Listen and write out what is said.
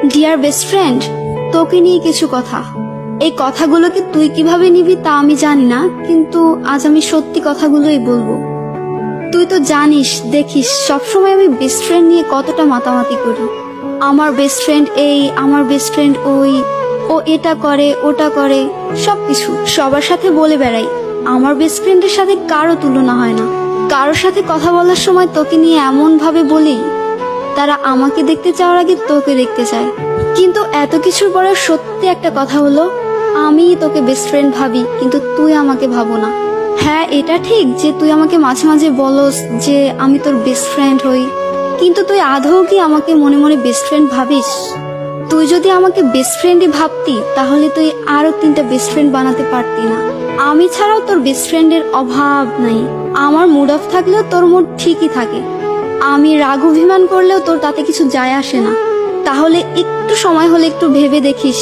Deer best friend, তোকে নিয়ে কিছু কথা। এই কথাগুলোকে তুই কিভাবে নিবি তা আমি জানি না, কিন্তু আজ আমি সত্যি কথাগুলোই বলবো। তুই তো জানিস, দেখিস সবসময় আমি বেস্ট ফ্রেন্ড নিয়ে কতটা মাতামাতি করি। আমার বেস্ট ফ্রেন্ড এই, আমার বেস্ট ফ্রেন্ড ওই, ও এটা করে ওটা করে, সবকিছু সবার সাথে বলে বেড়াই। আমার বেস্ট ফ্রেন্ডের সাথে কারো তুলনা হয় না। কারোর সাথে কথা বলার সময় তোকে নিয়ে এমন ভাবে বলি, তারা আমাকে দেখতে চাওয়ার আগে তোকে দেখতে চায়। কিন্তু এত কিছুর পরে সত্যি একটা কথা হলো, আমি তোকে বেস্ট ফ্রেন্ড ভাবি, কিন্তু তুই আমাকে ভাবো না। হ্যাঁ, এটা ঠিক যে তুই আমাকে মাঝে মাঝে বলস যে আমি তোর বেস্ট ফ্রেন্ড হই, কিন্তু তুই আদৌ কি আমাকে মনে মনে বেস্ট ফ্রেন্ড ভাবিস? তুই যদি আমাকে বেস্ট ফ্রেন্ডই ভাবতি, তাহলে তুই আরো 3টা বেস্ট ফ্রেন্ড বানাতে পারতি না। আমি ছাড়াও তোর বেস্ট ফ্রেন্ডের অভাব নাই। আমার মুড অফ থাকলেও তোর মুড ঠিকই থাকে। আমি রাগ অভিমান করলেও তোর তাতে কিছু যায় আসে না। তাহলে একটু সময় হলে একটু ভেবে দেখিস।